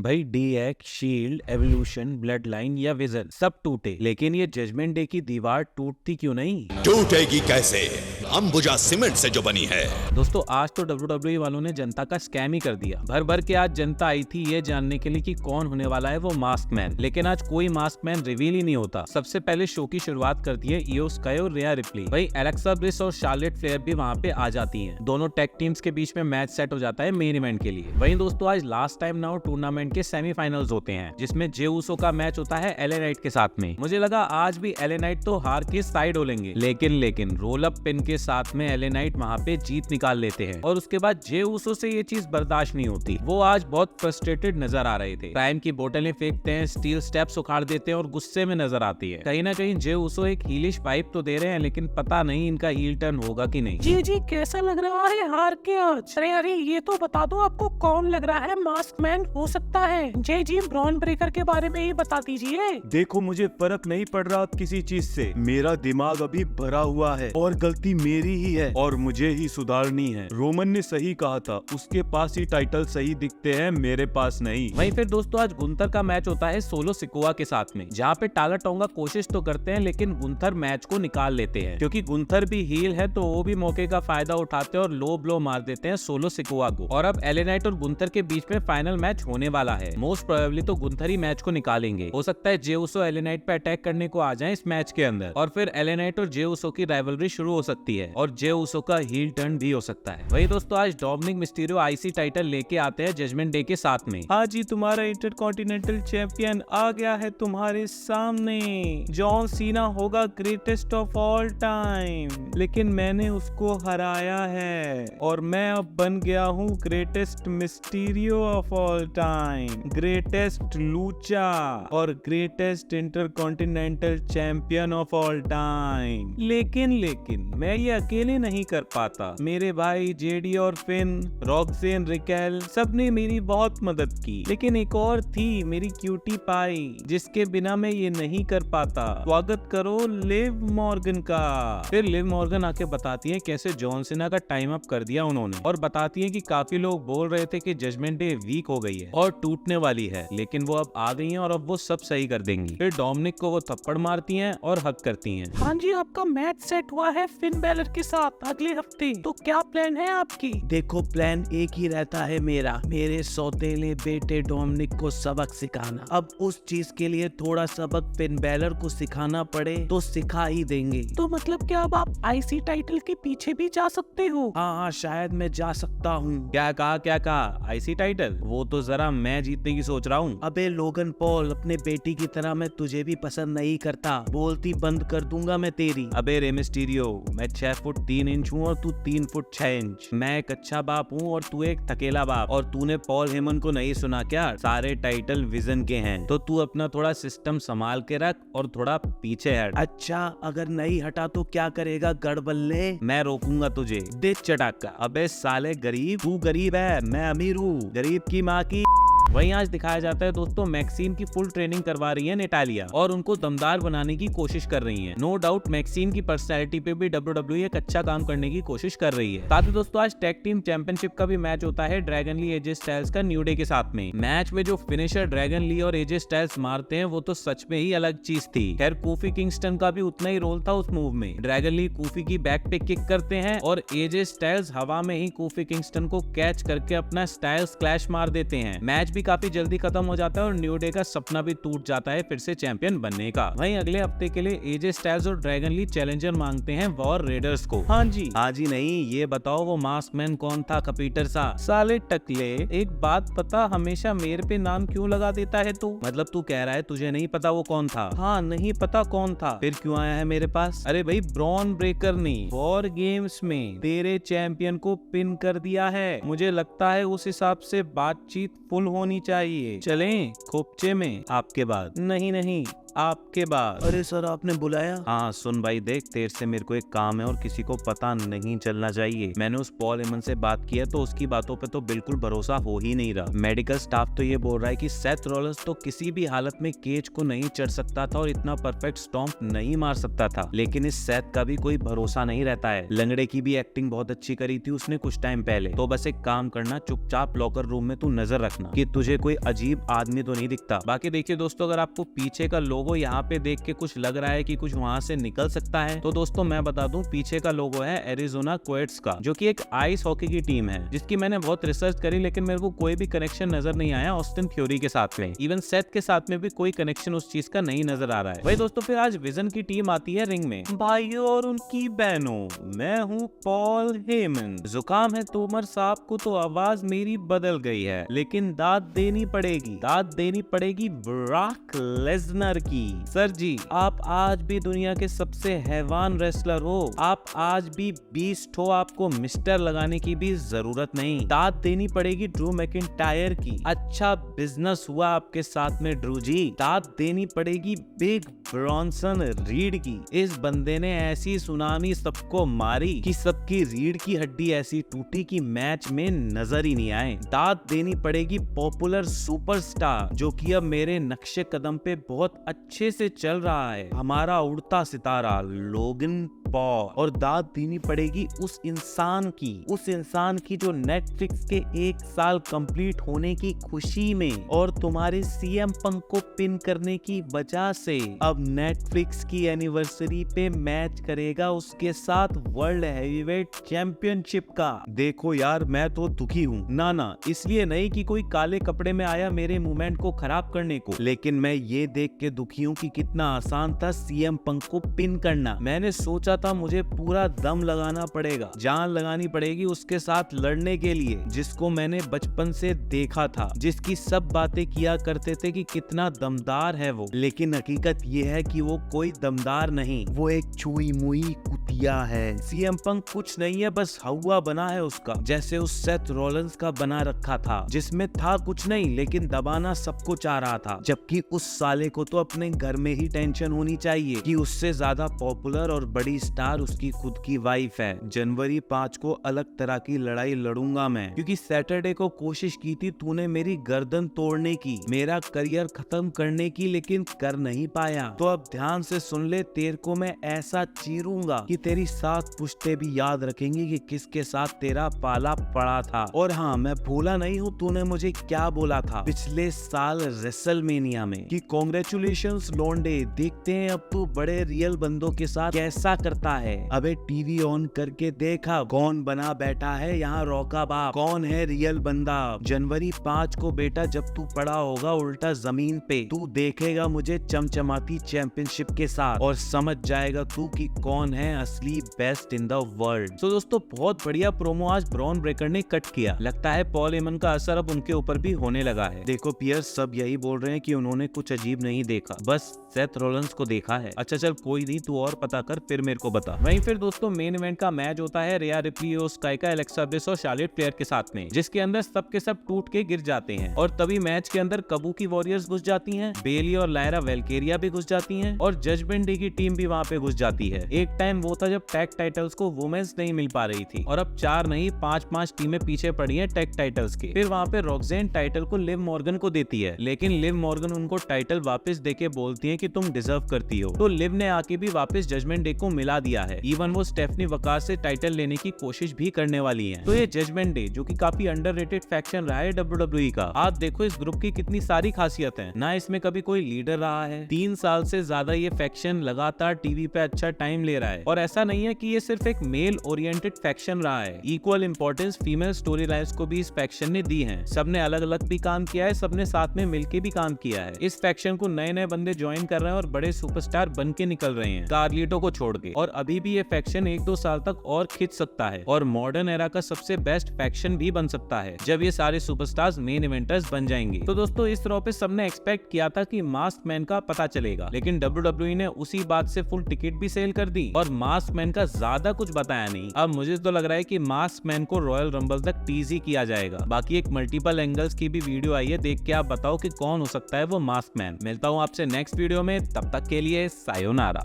भाई DX, shield, evolution, blood line या vision सब टूटे, लेकिन ये जजमेंट डे की दीवार टूटती क्यों नहीं? टूटेगी कैसे? अंबुजा सीमेंट से जो बनी है। दोस्तों आज तो WWE वालों ने जनता का स्कैम ही कर दिया। भर भर के आज जनता आई थी ये जानने के लिए कि कौन होने वाला है वो मास्क मैन, लेकिन आज कोई मास्क मैन रिवील ही नहीं होता। सबसे पहले शो की शुरुआत करती है इयो स्काई और रिया रिप्ली। भाई एलेक्सा ब्लिस और शार्लेट फ्लेयर भी वहाँ पे आ जाती हैं। दोनों टेक टीम्स के बीच में मैच सेट हो जाता है मेन इवेंट के लिए। वहीं दोस्तों आज लास्ट टाइम नाउ टूर्नामेंट के सेमीफाइनल्स होते हैं, जिसमें जे ऊसो का मैच होता है एले नाइट के साथ में। मुझे लगा आज भी एले नाइट तो हार के साइड हो लेंगे, लेकिन रोल अप पिन के साथ में एले नाइट वहाँ पे जीत निकाल लेते हैं। और उसके बाद जे ऊसो से ये चीज बर्दाश्त नहीं होती। वो आज बहुत फ्रस्ट्रेटेड नजर आ रहे थे। प्राइम की बोतलें फेंकते हैं, स्टील स्टेप्स उखाड़ देते हैं और गुस्से में नजर आती है। कहीं ना कहीं जे ऊसो एक हीलिश वाइब तो दे रहे हैं, लेकिन पता नहीं इनका हील टर्न होगा कि नहीं। जी कैसा लग रहा है हार के आज? अरे ये तो बता दो आपको कौन लग रहा है मास्क मैन हो सकता है? जी ब्रॉन ब्रेकर के बारे में ही बता दीजिए। देखो मुझे फर्क नहीं पड़ रहा किसी चीज से। मेरा दिमाग अभी भरा हुआ है और गलती मेरी ही है और मुझे ही सुधारनी है। रोमन ने सही कहा था, उसके पास ही टाइटल सही दिखते हैं, मेरे पास नहीं। वहीं फिर दोस्तों आज गुंथर का मैच होता है सोलो सिकोआ के साथ में, जहाँ पे टाला टोंगा कोशिश तो करते हैं लेकिन गुंथर मैच को निकाल लेते हैं। क्योंकि गुंथर भी हील है तो वो भी मौके का फायदा उठाते हैं और लो ब्लो मार देते हैं सोलो सिकोआ को। और अब एले नाइट और गुंथर के बीच में फाइनल मैच होने वाला है। मोस्ट प्रोबेबली तो गुंथर ही मैच को निकालेंगे। हो सकता है जे ऊसो एले नाइट पे अटैक करने को आ जाए इस मैच के अंदर, और फिर एले नाइट और जे ऊसो की राइवलरी शुरू हो सकती है और जे ऊसो का हील टर्न भी हो सकता है। वही दोस्तों आज डोमिनिक मिस्टीरियो आईसी टाइटल लेके आते हैं जजमेंट डे के साथ में। हाँ जी, तुम्हारा इंटरकॉन्टिनेंटल चैंपियन आ गया है तुम्हारे सामने। जॉन सीना होगा ग्रेटेस्ट ऑफ ऑल टाइम, लेकिन मैंने उसको हराया है और मैं अब बन गया हूँ greatest Mysterio of all time, greatest लूचा और greatest intercontinental champion of all time. लेकिन मैं ये अकेले नहीं कर पाता। मेरे भाई जेडी और फिन, रॉक्सेन, रिकेल सबने मेरी बहुत मदद की, लेकिन एक और थी मेरी क्यूटी पाई, जिसके बिना मैं ये नहीं कर पाता। स्वागत करो लिव मॉर्गन का। फिर लिव मॉर्गन आके बताती है कैसे जॉन सीना का टाइम अप कर दिया उन्होंने, और बताती है कि काफी लोग बोल रहे थे कि जजमेंट डे वीक हो गई है और टूटने वाली है, लेकिन वो अब आ गई हैं और अब वो सब सही कर देंगी। फिर डोमिनिक को वो थप्पड़ मारती हैं और हक करती हैं। हाँ जी, आपका मैच सेट हुआ है फिन बैलर के साथ अगले हफ्ते, तो क्या प्लान है आपकी? देखो प्लान एक ही रहता है मेरा, मेरे सौतेले बेटे डोमिनिक को सबक सिखाना। अब उस चीज के लिए थोड़ा सबक फिन बैलर को सिखाना पड़े तो सिखा ही देंगे। तो मतलब क्या अब आप आईसी टाइटल के पीछे भी जा सकते हो? हाँ शायद मैं जा सकता हूँ। क्या कहा आईसी टाइटल? वो तो जरा मैं जीतने की सोच रहा हूँ। अबे लोगन पॉल, अपने बेटी की तरह मैं तुझे भी पसंद नहीं करता, बोलती बंद कर दूंगा मैं तेरी। अबे रे मिस्टीरियो, मैं 6 फुट 3 इंच हूँ और तू 3 फुट 6 इंच। मैं एक अच्छा बाप हूँ और तू एक थकेला बाप। और तूने पॉल हेमन को नहीं सुना क्या? सारे टाइटल विजन के हैं, तो तू अपना थोड़ा सिस्टम संभाल के रख और थोड़ा पीछे हट। अच्छा अगर नहीं हटा तो क्या करेगा गड़बल्ले? मैं रोकूंगा तुझे, दे चटाका। अबे साले गरीब, तू गरीब है मैं अमीर हूँ, गरीब की माँ की। वहीं आज दिखाया जाता है दोस्तों मैक्सिम की फुल ट्रेनिंग करवा रही है नेटालिया और उनको दमदार बनाने की कोशिश कर रही है। नो डाउट मैक्सिम की पर्सनैलिटी पे भी WWE एक अच्छा काम करने की कोशिश कर रही है। साथ ही दोस्तों आज टैग टीम चैंपियनशिप का भी मैच होता है ड्रैगन ली एजे स्टाइल्स का न्यू डे के साथ में। मैच में जो फिनिशर ड्रैगन ली और एजे स्टाइल्स मारते हैं वो तो सच में ही अलग चीज थी। खैर कोफी किंगस्टन का भी उतना ही रोल था उस मूव में। ड्रैगन ली कोफी की बैक पे किक करते हैं और एजे स्टाइल्स हवा में ही कोफी किंगस्टन को कैच करके अपना स्टाइल्स क्लैश मार देते हैं। मैच भी काफी जल्दी खत्म हो जाता है और न्यू डे का सपना भी टूट जाता है फिर से चैंपियन बनने का। वहीं अगले हफ्ते के लिए एजे स्टाइल्स और ड्रैगन ली चैलेंजर मांगते हैं वॉर रेडर्स को। हाँ जी नहीं, ये बताओ वो मास्क मैन कौन था कपीटर सा? साले टकले, एक बात पता, हमेशा मेरे पे नाम क्यों लगा देता है तू? मतलब तू कह रहा है तुझे नहीं पता वो कौन था? हाँ नहीं पता कौन था, फिर क्यों आया है मेरे पास? अरे भाई ब्रॉन ब्रेकर ने वॉर गेम्स में तेरे चैंपियन को पिन कर दिया है। मुझे लगता है उस हिसाब से बातचीत फुल होनी चाहिए। चलें खोपचे में आपके बाद? नहीं आपके बाद। अरे सर आपने बुलाया? हाँ सुन भाई देख, तेरे से मेरे को एक काम है और किसी को पता नहीं चलना चाहिए। मैंने उस पॉल हेमन से बात की है तो उसकी बातों पे तो बिल्कुल भरोसा हो ही नहीं रहा। मेडिकल स्टाफ तो ये बोल रहा है कि सेथ रॉलिंस तो किसी भी हालत में केज को नहीं चढ़ सकता था और इतना परफेक्ट स्टॉम्प नहीं मार सकता था, लेकिन इस सेथ का भी कोई भरोसा नहीं रहता है। लंगड़े की भी एक्टिंग बहुत अच्छी करी थी उसने कुछ टाइम पहले। तो बस एक काम करना, चुपचाप लॉकर रूम में तू नजर रखना कि तुझे कोई अजीब आदमी तो नहीं दिखता। बाकी देखिए दोस्तों, अगर आपको पीछे का लोगो यहाँ पे देख के कुछ लग रहा है कि कुछ वहां से निकल सकता है, तो दोस्तों मैं बता दूं, पीछे का लोगो है एरिजोना कोएट्स का, जो कि एक आइस हॉकी की टीम है जिसकी मैंने बहुत रिसर्च करी, लेकिन मेरे को कोई भी कनेक्शन नजर नहीं आया ऑस्टिन थ्योरी के साथ में। इवन सेथ के साथ में भी कोई कनेक्शन उस चीज का नहीं नजर आ रहा है। भाई दोस्तों फिर आज विजन की टीम आती है रिंग में। भाइयों और उनकी बहनों, मैं हूँ पॉल हेमन। जुकाम है तोमर साहब को तो आवाज मेरी बदल गई है, लेकिन दाद देनी पड़ेगी ब्रॉक लेसनर की। सर जी, आप आज भी दुनिया के सबसे हैवान रेसलर हो, आप आज भी बीस्ट हो, आपको मिस्टर लगाने की भी जरूरत नहीं। दाद देनी पड़ेगी ड्रू मैकिंटायर की। अच्छा बिजनेस हुआ आपके साथ में ड्रू जी। दाद देनी पड़ेगी बिग ब्रॉन्सन रीड की। इस बंदे ने ऐसी सुनामी सबको मारी कि सबकी रीढ़ की हड्डी ऐसी टूटी कि मैच में नजर ही नहीं आए। दाद देनी पड़ेगी पॉपुलर सुपरस्टार, जो कि अब मेरे नक्शे कदम पे बहुत अच्छे से चल रहा है, हमारा उड़ता सितारा लोगन पॉल। और दाद देनी पड़ेगी उस इंसान की जो नेटफ्लिक्स के 1 साल कंप्लीट होने की खुशी में और तुम्हारे सीएम पंक को पिन करने की वजह से अब नेटफ्लिक्स की एनिवर्सरी पे मैच करेगा उसके साथ वर्ल्ड हैवीवेट चैंपियनशिप का। देखो यार, मैं तो दुखी हूँ ना इसलिए नहीं कि कोई काले कपड़े में आया मेरे मूवमेंट को खराब करने को, लेकिन मैं ये देख के दुखी हूँ कि कितना आसान था सीएम पंक को पिन करना। मैंने सोचा था मुझे पूरा दम लगाना पड़ेगा, जान लगानी पड़ेगी उसके साथ लड़ने के लिए, जिसको मैंने बचपन से देखा था, जिसकी सब बातें किया करते थे कि कितना दमदार है वो, लेकिन हकीकत ये है कि वो कोई दमदार नहीं, वो एक छुई मुई कुतिया है। सीएम पंक कुछ नहीं है, बस हवा बना है उसका, जैसे उस सेथ रॉलिंस का बना रखा था, जिसमें था कुछ नहीं लेकिन दबाना सबको चाह रहा था। जबकि उस साले को तो अपने घर में ही टेंशन होनी चाहिए कि उससे ज्यादा पॉपुलर और बड़ी स्टार उसकी खुद की वाइफ है। जनवरी 5 को अलग तरह की लड़ाई लड़ूंगा मैं, क्योंकि सैटरडे को कोशिश की थी तूने मेरी गर्दन तोड़ने की, मेरा करियर खत्म करने की, लेकिन कर नहीं पाया। तो अब ध्यान से सुन ले, तेरे को मैं ऐसा चीरूंगा कि तेरी 7 पुश्ते भी याद रखेंगी कि किसके साथ तेरा पाला पड़ा था। और हाँ, मैं भूला नहीं हूँ तूने मुझे क्या बोला था पिछले साल रेसलमेनिया में कि कांग्रेचुलेशंस लोंडे, देखते हैं अब तू बड़े रियल बंदों के साथ कैसा करता है। अबे टीवी ऑन करके देखा कौन बना बैठा है यहाँ रॉका बाप, कौन है रियल बंदा। जनवरी 5 को बेटा जब तू पड़ा होगा उल्टा जमीन पे, तू देखेगा मुझे चमचमाती चैंपियनशिप के साथ और समझ जाएगा तू कि कौन है असली बेस्ट इन द वर्ल्ड। तो दोस्तों बहुत बढ़िया प्रोमो आज ब्रॉन ब्रेकर ने कट किया। लगता है पॉल हेमन का असर अब उनके ऊपर भी होने लगा है। देखो पियर्स, सब यही बोल रहे हैं कि उन्होंने कुछ अजीब नहीं देखा, बस सेथ रॉलिंस को देखा है। अच्छा चल कोई नहीं, तू और पता कर फिर मेरे को बता। वहीं फिर दोस्तों मेन इवेंट का मैच होता है रिया रिप्ली, स्काइका, एलेक्सा ब्लिस और शार्लेट फ्लेयर के साथ में, जिसके अंदर सबके सब टूट के गिर जाते हैं। और तभी मैच के अंदर कबूकी वॉरियर्स घुस जाती हैं, बेली और लायरा वेल्केरिया भी घुस जाती हैं और जजमेंट डे की टीम भी वहां पे घुस जाती है। एक टाइम वो था जब टैग टाइटल्स को वुमेन्स नहीं मिल पा रही थी और अब 4 नहीं 5 टीमें पीछे पड़ी हैं टैग टाइटल्स के। फिर वहां पे रॉक्सेन टाइटल को लिव मॉर्गन को देती है, लेकिन लिव मॉर्गन उनको टाइटल वापस देके बोलती है कि तुम डिजर्व करती हो। तो लिव ने आके भी वापस जजमेंट डे को मिला दिया है। इवन वो स्टेफनी वकार से टाइटल लेने की कोशिश भी करने वाली है। तो ये जजमेंट डे जो कि काफी अंडररेटेड फैक्शन रहा है WWE का, आप देखो इस ग्रुप की कितनी सारी खासियत है ना, इसमें कभी कोई लीडर रहा है, 3 साल से ज्यादा ये फैक्शन लगातार टीवी पे अच्छा टाइम ले रहा है। और ऐसा नहीं है कि ये सिर्फ एक मेल ओरिएंटेड फैक्शन रहा है, equal importance female story lines को भी इस फैक्शन ने दी है। सबने अलग अलग भी काम किया है, सबने साथ में मिलके भी काम किया है। इस फैक्शन को नए नए बंदे ज्वाइन कर रहे हैं और बड़े सुपरस्टार बन के निकल रहे हैं, कार्लिटो को छोड़ के। और और अभी भी ये फैक्शन 1-2 साल तक और खिंच सकता है और मॉडर्न एरा का सबसे बेस्ट फैक्शन भी बन सकता है जब ये सारे सुपरस्टार्स मेन इवेंटर्स बन जाएंगे। तो दोस्तों इस रॉ पे सबने एक्सपेक्ट किया था कि मास्क मैन का पता चलेगा, लेकिन WWE ने उसी बात से फुल टिकट भी सेल कर दी और मास्क मैन का ज्यादा कुछ बताया नहीं। अब मुझे तो लग रहा है कि मास्क मैन को रॉयल रंबल तक टीज ही किया जाएगा। बाकी एक मल्टीपल एंगल्स की भी वीडियो आई है, देख के आप बताओ कि कौन हो सकता है वो मास्क मैन। मिलता हूँ आपसे नेक्स्ट वीडियो में, तब तक के लिए सायोनारा।